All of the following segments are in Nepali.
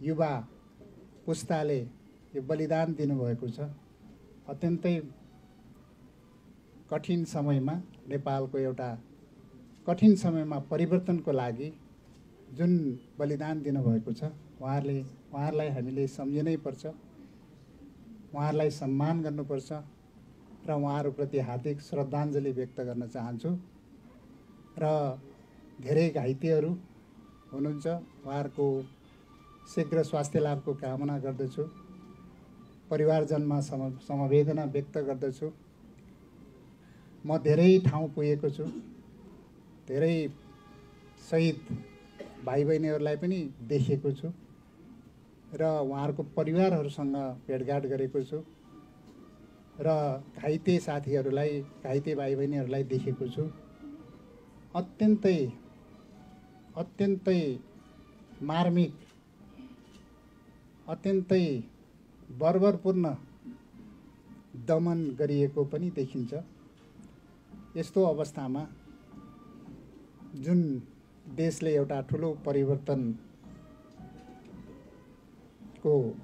युवा पुस्ताले यो बलिदान दिनुभएको छ। अत्यन्तै कठिन समयमा नेपालको एउटा कठिन समयमा परिवर्तनको लागि जुन बलिदान दिनुभएको छ, उहाँहरूलाई हामीले सम्झिनै पर्छ, उहाँहरूलाई सम्मान गर्नुपर्छ र उहाँहरूप्रति हार्दिक श्रद्धाञ्जली व्यक्त गर्न चाहन्छु। र धेरै घाइतेहरू हुनुहुन्छ, उहाँहरूको शीघ्र स्वास्थ्य लाभको कामना गर्दछु। परिवारजनमा समवेदना व्यक्त गर्दछु। म धेरै ठाउँ पुगेको छु, धेरै शहीद भाइ बहिनीहरूलाई पनि देखेको छु र उहाँहरूको परिवारहरूसँग भेटघाट गरेको छु र घाइते साथीहरूलाई, घाइते भाइ बहिनीहरूलाई देखेको छु। अत्यन्तै मार्मिक, अत्यन्तै बर्बरपूर्ण दमन गरिएको पनि देखिन्छ। यस्तो अवस्थामा जुन देशले एउटा ठुलो परिवर्तनको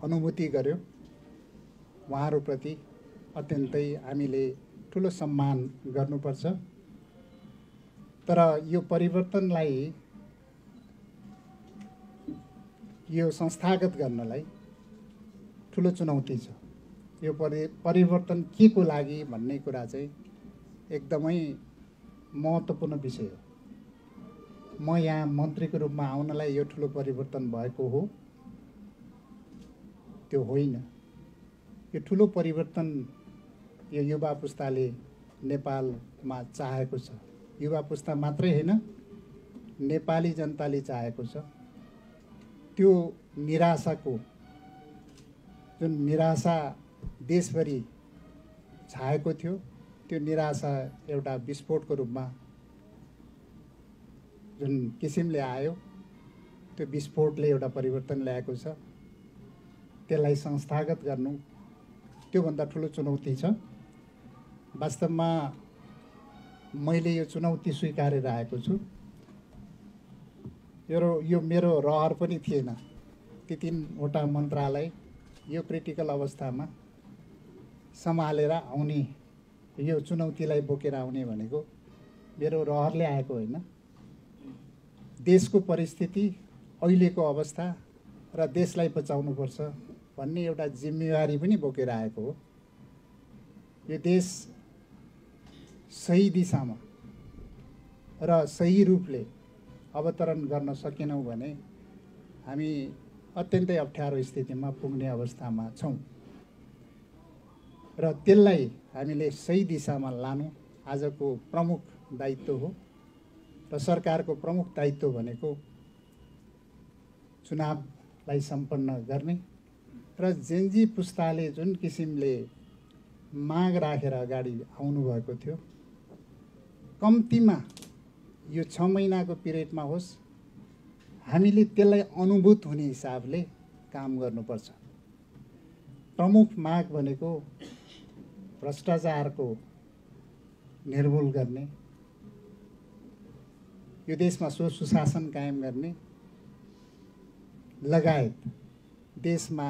अनुभूति गर्यो, उहाँहरूप्रति अत्यन्तै हामीले ठुलो सम्मान गर्नुपर्छ। तर यो परिवर्तनलाई, यो संस्थागत गर्नलाई ठुलो चुनौती छ। यो परिवर्तन के को लागि भन्ने कुरा चाहिँ एकदमै महत्त्वपूर्ण विषय हो। म यहाँ मन्त्रीको रूपमा आउनलाई यो ठुलो परिवर्तन भएको हो, त्यो होइन। यो ठुलो परिवर्तन यो युवा पुस्ताले नेपालमा चाहेको छ। युवा पुस्ता मात्रै होइन, नेपाली जनताले चाहेको छ। त्यो निराशाको, जुन निराशा देशभरि छाएको थियो, त्यो निराशा एउटा विस्फोटको रूपमा जुन किसिमले आयो, त्यो विस्फोटले एउटा परिवर्तन ल्याएको छ। त्यसलाई संस्थागत गर्नु त्योभन्दा ठुलो चुनौती छ। वास्तवमा मैले यो चुनौती स्वीकारेर आएको छु। यो मेरो रहर पनि थिएन। ती 3वटा मन्त्रालय यो क्रिटिकल अवस्थामा सम्हालेर आउने, यो चुनौतीलाई बोकेर आउने भनेको मेरो रहरले आएको होइन। देशको परिस्थिति, अहिलेको अवस्था र देशलाई बचाउनुपर्छ भन्ने एउटा जिम्मेवारी पनि बोकेर आएको हो। यो देश सही दिशामा र सही रूपले अवतरण गर्न सकेनौँ भने हामी अत्यन्तै अप्ठ्यारो स्थितिमा पुग्ने अवस्थामा छौँ र त्यसलाई हामीले सही दिशामा लानु आजको प्रमुख दायित्व हो। र सरकारको प्रमुख दायित्व भनेको चुनावलाई सम्पन्न गर्ने र जेनजी पुस्ताले जुन किसिमले माग राखेर अगाडि आउनुभएको थियो, कम्तीमा यो 6 महिनाको पिरियडमा होस्, हामीले त्यसलाई अनुभूत हुने हिसाबले काम गर्नुपर्छ। प्रमुख माग भनेको भ्रष्टाचारको निर्मूल गर्ने, यो देशमा सुशासन कायम गर्ने लगायत देशमा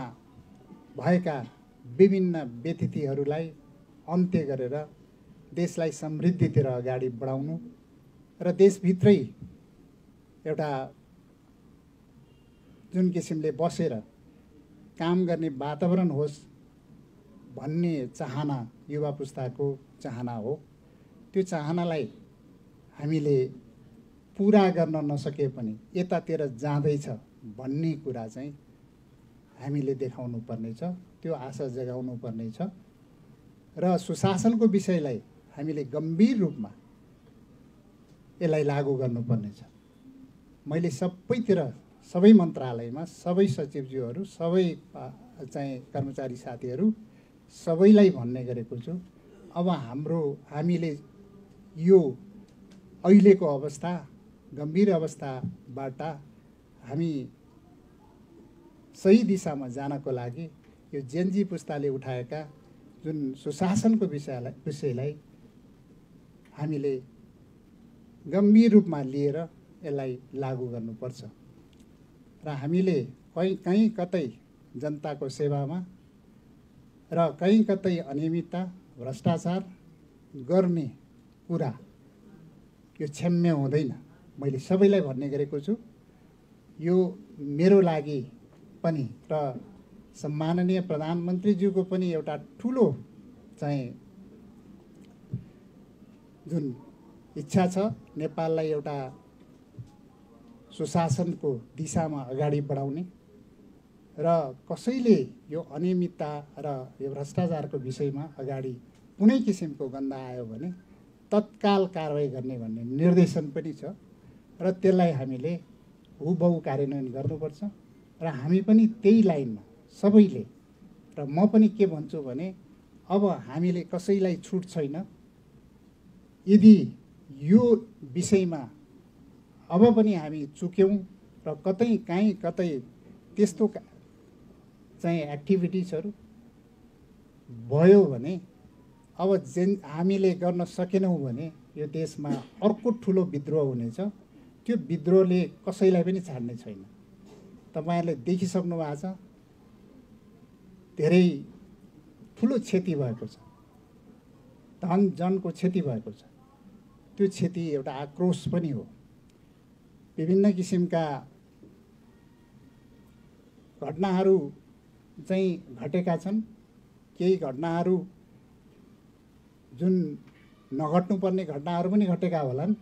भएका विभिन्न व्यतिथिहरूलाई अन्त्य गरेर देशलाई समृद्धितिर अगाडि बढाउनु र देशभित्रै एउटा जुन किसिमले बसेर काम गर्ने वातावरण होस् भन्ने चाहना युवा पुस्ताको चाहना हो। त्यो चाहनालाई हामीले पुरा गर्न नसके पनि यतातिर जाँदैछ भन्ने कुरा चाहिँ हामीले देखाउनु पर्नेछ, त्यो आशा जगाउनु पर्नेछ र सुशासनको विषयलाई हामीले गम्भीर रूपमा यसलाई लागू गर्नुपर्नेछ। मैले सबैतिर, सबै मन्त्रालयमा, सबै सचिवज्यूहरू, सबै चाहिँ कर्मचारी साथीहरू सबैलाई भन्ने गरेको छु, अब हामीले यो अहिलेको अवस्था, गम्भीर अवस्थाबाट हामी सही दिशामा जानको लागि यो जेनजी पुस्ताले उठाएका जुन सुशासनको विषयलाई हामीले गम्भीर रूपमा लिएर यसलाई लागू गर्नुपर्छ र हामीले कहीँ कतै जनताको सेवामा र कहीँ कतै अनियमितता भ्रष्टाचार गर्ने कुरा यो क्षम्य हुँदैन। मैले सबैलाई भन्ने गरेको छु। यो मेरो लागि पनि र सम्माननीय प्रधानमन्त्रीज्यूको पनि एउटा ठुलो चाहिँ जुन इच्छा छ नेपाललाई एउटा सुशासनको दिशामा अगाडि बढाउने र कसैले यो अनियमितता र यो भ्रष्टाचारको विषयमा अगाडि कुनै किसिमको गन्ध आयो भने तत्काल कारवाही गर्ने भन्ने निर्देशन पनि छ र त्यसलाई हामीले हुबहु कार्यान्वयन गर्नुपर्छ र हामी पनि त्यही लाइनमा सबैले र म पनि के भन्छु भने अब हामीले कसैलाई छुट छैन। यदि यो विषयमा अब पनि हामी चुक्यौँ र कहीँ कतै त्यस्तो चाहिँ एक्टिभिटिजहरू भयो भने अब हामीले गर्न सकेनौँ भने यो देशमा अर्को ठुलो विद्रोह हुनेछ। त्यो विद्रोहले कसैलाई पनि छाड्ने छैन। तपाईहरुले देखिसक्नु भएको छ, धेरै ठुलो क्षति भएको छ, धन जनको क्षति भएको छ। त्यो क्षति एउटा आक्रोश पनि हो। विभिन्न किसिमका घटनाहरू चाहिँ घटेका छन्। केही घटनाहरू जुन नघट्नुपर्ने घटनाहरू पनि घटेका होलान्,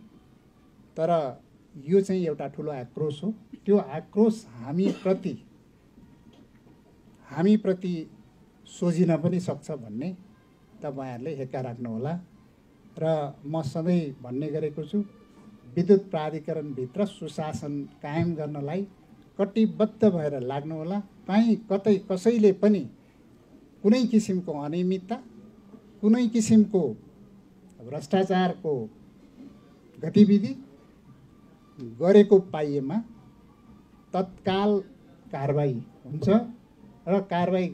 तर यो चाहिँ एउटा ठुलो आक्रोश हो। त्यो आक्रोश हामी प्रति सोझिन पनि सक्छ भन्ने तपाईहरुले हेक्का राख्नुहोला। र म सधैँ भन्ने गरेको छु, विद्युत प्राधिकरणभित्र सुशासन कायम गर्नलाई कटिबद्ध भएर लाग्नुहोला। कहीँ कतै कसैले पनि कुनै किसिमको अनियमितता, कुनै किसिमको भ्रष्टाचारको गतिविधि गरेको पाइएमा तत्काल कारबाही हुन्छ र कारबाही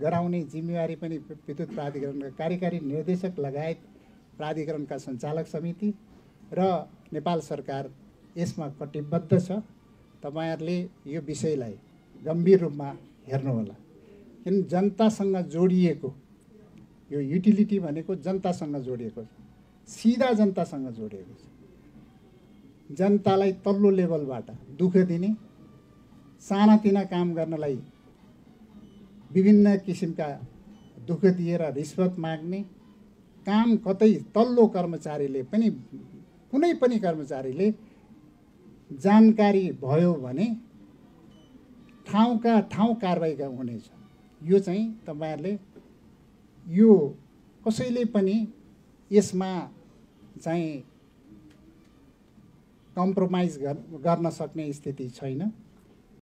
गराउने जिम्मेवारी पनि विद्युत प्राधिकरणका कार्यकारी निर्देशक लगायत प्राधिकरणका सञ्चालक समिति र नेपाल सरकार यसमा कटिबद्ध छ। तपाईहरुले यो विषयलाई गम्भीर रूपमा हेर्नुहोला। किन जनतासँग जोडिएको यो युटिलिटी भनेको जनतासँग जोडिएको छ, सिधा जनतासँग जोडिएको छ। जनतालाई तल्लो लेभलबाट दुःख दिने, सानातिना काम गर्नलाई विभिन्न किसिमका दुःख दिएर रिश्वत माग्ने काम कतै तल्लो कर्मचारीले पनि, कुनै पनि कर्मचारीले जानकारी भयो भने ठाउँका ठाउँ कारबाही हुनेछ। यो चाहिँ तपाईहरुले यो कसैले पनि यसमा चाहिँ कम्प्रोमाइज गर्न सक्ने स्थिति छैन।